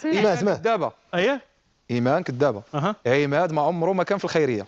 ايمان سمع كذابه. اييه ايمان كذابه. عماد ما عمره ما كان في الخيريه.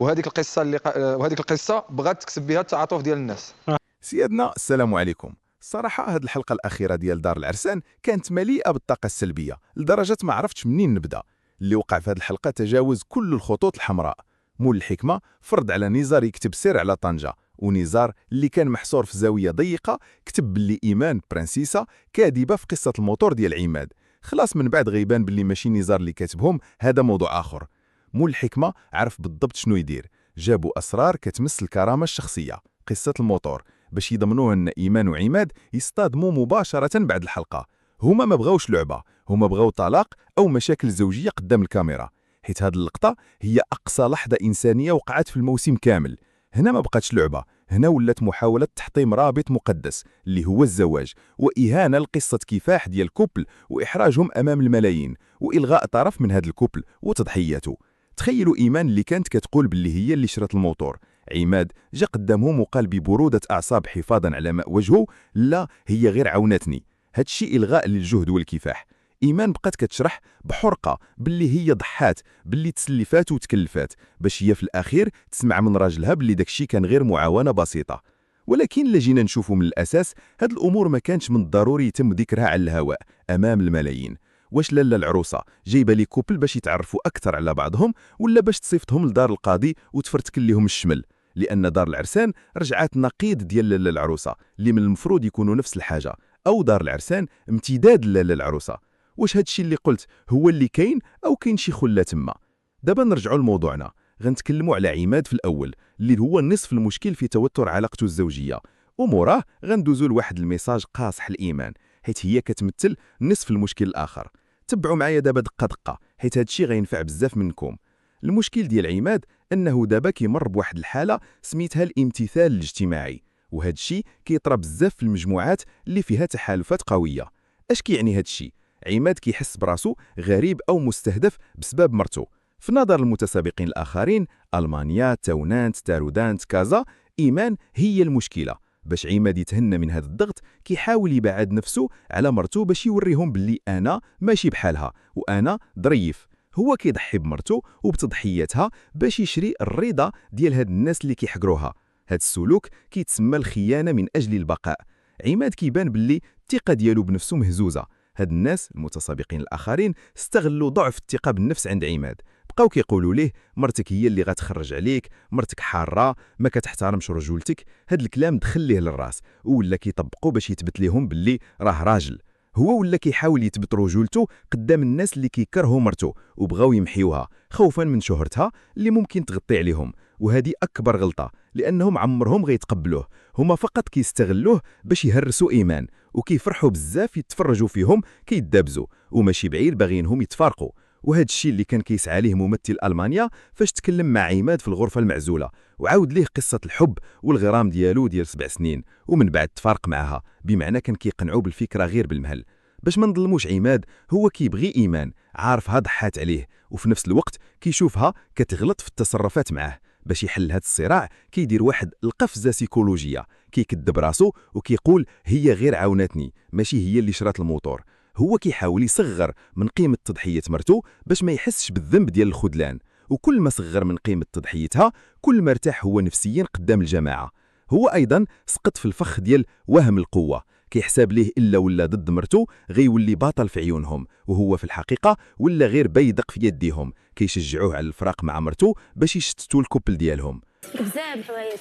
وهذيك القصه وهذيك القصه بغات تكسب بها التعاطف ديال الناس. سيادنا السلام عليكم. الصراحة هذه الحلقة الأخيرة ديال دار العرسان كانت مليئة بالطاقة السلبية لدرجة ما عرفتش منين نبدأ. اللي وقع في هذه الحلقة تجاوز كل الخطوط الحمراء. مول الحكمة فرض على نزار يكتب سر على طنجة، ونزار اللي كان محصور في زاوية ضيقة كتب باللي إيمان برنسيسة كاذبة في قصة الموتور ديال عماد. خلاص من بعد غيبان باللي ماشي نزار اللي كاتبهم، هذا موضوع آخر. مول الحكمة عرف بالضبط شنو يدير، جابوا أسرار كتمس الكرامة الشخصية، قصة الموتور، باش يضمنوه ان ايمان وعماد يصطدموا مباشره بعد الحلقه. هما ما بغاوش لعبه، هما بغاو طلاق او مشاكل زوجيه قدام الكاميرا، حيت هذه اللقطه هي اقصى لحظه انسانيه وقعت في الموسم كامل. هنا ما بقاتش لعبه، هنا ولات محاوله تحطيم رابط مقدس اللي هو الزواج، واهانه لقصه كفاح ديال الكوبل واحراجهم امام الملايين، والغاء طرف من هذا الكوبل وتضحياته. تخيلوا ايمان اللي كانت كتقول باللي هي اللي شرت الموتور، عماد جا قدامهم وقال ببرودة أعصاب حفاظا على ماء وجهه: لا هي غير عاونتني. هادشي إلغاء للجهد والكفاح. إيمان بقات كتشرح بحرقة باللي هي ضحات، باللي تسلفات وتكلفات، باش هي في الأخير تسمع من راجلها باللي داكشي كان غير معاونة بسيطة. ولكن لجينا نشوفوا من الأساس هاد الأمور ما كانش من الضروري يتم ذكرها على الهواء أمام الملايين. واش لالا العروسة جايبه لي كوبل باش يتعرفوا أكثر على بعضهم، ولا باش تصيفطهم لدار القاضي وتفرتكل لهم الشمل؟ لأن دار العرسان رجعت نقيض ديال لالا العروسة اللي من المفروض يكونوا نفس الحاجة، أو دار العرسان امتداد لالا العروسة. واش هادشي اللي قلت هو اللي كاين أو كاين شي خلة تما؟ دابا نرجعوا لموضوعنا، غنتكلموا على عماد في الأول اللي هو نصف المشكل في توتر علاقته الزوجية، وموراه غندوزوا لواحد الميساج قاصح الإيمان، حيت هي كتمثل نصف المشكل الآخر. تبعوا معايا دابا دقة دقة، حيت هادشي غينفع بزاف منكم. المشكل ديال عماد انه دابا كيمر بواحد الحاله سميتها الامتثال الاجتماعي، وهذا الشيء كيطرى بزاف في المجموعات اللي فيها تحالفات قويه. اش كيعني هذا الشيء؟ عماد كيحس براسو غريب او مستهدف بسبب مرته. في نظر المتسابقين الاخرين المانيا، تاونانت، تارودانت، كازا، ايمان هي المشكله. باش عماد يتهنى من هذا الضغط كيحاول يبعد نفسه على مرته باش يوريهم باللي انا ماشي بحالها وانا ظريف. هو كيضحي بمرته وبتضحياتها باش يشري الرضا ديال هاد الناس اللي كيحقروها. هاد السلوك كيتسمى الخيانة من أجل البقاء. عماد كيبان باللي الثقة ديالو بنفسه مهزوزة. هاد الناس المتسابقين الآخرين استغلوا ضعف الثقة بالنفس عند عماد، بقاو كيقولوا ليه مرتك هي اللي غتخرج عليك، مرتك حارة، ما كتحترمش رجولتك. هاد الكلام دخل ليه للراس ولا كيطبقوا باش يثبت لهم باللي راه راجل. هو ولا كيحاول يثبت رجولته قدام الناس اللي كيكرهوا مرته وبغاو يمحيوها خوفا من شهرتها اللي ممكن تغطي عليهم. وهذه أكبر غلطة، لأنهم عمرهم غيتقبلوه، هما فقط كيستغلوه باش يهرسوا إيمان، وكيفرحوا بزاف يتفرجوا فيهم كيدابزوا، وماشي بعيد باغينهم يتفارقوا. وهذا الشيء اللي كان كيسعى ليه ممثل ألمانيا فاش تكلم مع عماد في الغرفة المعزولة، وعاود ليه قصة الحب والغرام ديالو ديال 7 سنين، ومن بعد تفارق معها، بمعنى كان كيقنعوا بالفكرة غير بالمهل. باش ما نظلموش عماد، هو كيبغي إيمان، عارفها ضحات عليه، وفي نفس الوقت كيشوفها كتغلط في التصرفات معاه. باش يحل هذا الصراع كيدير واحد القفزة سيكولوجية، كيكذب راسو وكيقول هي غير عاونتني ماشي هي اللي شرات الموتور. هو كيحاول يصغر من قيمة تضحية مرته باش ما يحسش بالذنب ديال الخذلان، وكل ما صغر من قيمة تضحيتها كل ما ارتاح هو نفسيا قدام الجماعة. هو أيضا سقط في الفخ ديال وهم القوة، كيحساب ليه إلا ولا ضد مرته غيولي باطل في عيونهم، وهو في الحقيقة ولا غير بيدق في يديهم، كيشجعوه على الفراق مع مرته باش يشتتوا الكوبل ديالهم. بزاف الحوايج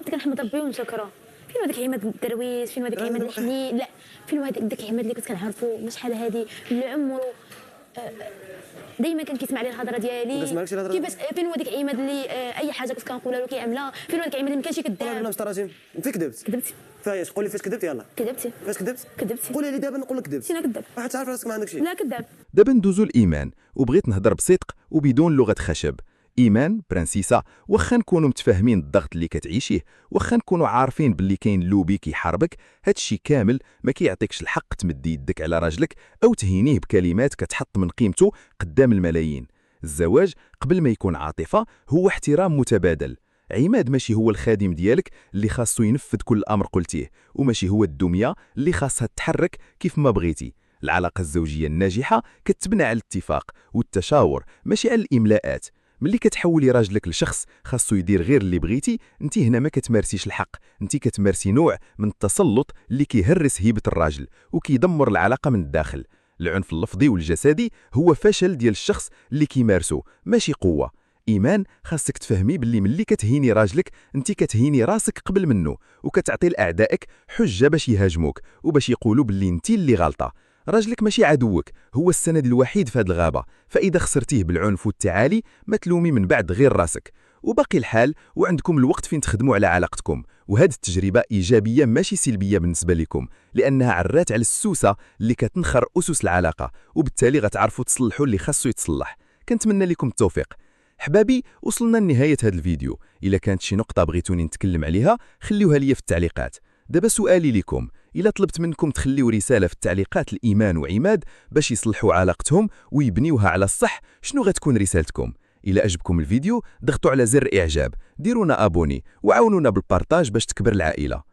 كنحمد ربي ونشكره. فين هذاك عماد الدرويش، فين هذاك عماد الحنين، لا فين هذاك عماد اللي كنت كنعرفو من شحال هادي اللي عمرو دائما كان كيسمع لي الهضره ديالي. كيفاش فين هو داك عماد اللي اي حاجه كنت كنقولها له كيعملها؟ فين هو داك عماد اللي ما كانش كذاب؟ انا مستراجم انت كذبتي فايش؟ قولي فاش كذبتي. يلاه كذبتي. فاش كذبتي؟ قولي لي دابا نقول لك كذبتي. انا كذاب. واحد تعرف راسك ما عندك شيء. لا كذاب. دابا ندوزو الإيمان، وبغيت نهضر بصدق وبدون لغة خشب. إيمان برنسيسة، واخا نكونوا متفاهمين الضغط اللي كتعيشيه، واخا نكونوا عارفين باللي كاين لوبي كيحاربك، هادشي كامل ما كيعطيكش الحق تمد يدك على راجلك او تهينيه بكلمات كتحط من قيمته قدام الملايين. الزواج قبل ما يكون عاطفة هو احترام متبادل. عماد ماشي هو الخادم ديالك اللي خاصو ينفذ كل امر قلتيه، وماشي هو الدميه اللي خاصها تتحرك كيف ما بغيتي. العلاقة الزوجية الناجحة كتبنى على الاتفاق والتشاور ماشي على الإملاءات. ملي كتحولي راجلك لشخص خاصو يدير غير اللي بغيتي، انت هنا ما كتمارسيش الحق، انت كتمارسي نوع من التسلط اللي كيهرس هيبة الراجل وكيدمر العلاقة من الداخل. العنف اللفظي والجسدي هو فشل ديال الشخص اللي كيمارسو ماشي قوة. إيمان، خاصك تفهمي باللي ملي كتهيني راجلك انت كتهيني راسك قبل منه، وكتعطي لأعدائك حجة باش يهاجموك وباش يقولوا باللي انت اللي غلطة. راجلك ماشي عدوك، هو السند الوحيد في هذه الغابة، فإذا خسرتيه بالعنف والتعالي ما تلومي من بعد غير راسك. وباقي الحال وعندكم الوقت فين تخدموا على علاقتكم، وهذه التجربة إيجابية ماشي سلبية بالنسبة لكم، لأنها عرات على السوسة اللي كتنخر أسس العلاقة، وبالتالي غتعرفوا تصلحوا اللي خاصو يتصلح. كنتمنى لكم التوفيق. حبابي، وصلنا لنهاية هذا الفيديو. إلا كانت شي نقطة بغيتوني نتكلم عليها خليوها لي في التعليقات. دابا سؤالي لكم، إلا طلبت منكم تخليوا رسالة في التعليقات لإيمان وعماد باش يصلحوا علاقتهم ويبنيوها على الصح، شنو غتكون رسالتكم؟ إلا أعجبكم الفيديو ضغطوا على زر إعجاب، ديرونا أبوني وعاونونا بالبارتاج باش تكبر العائلة.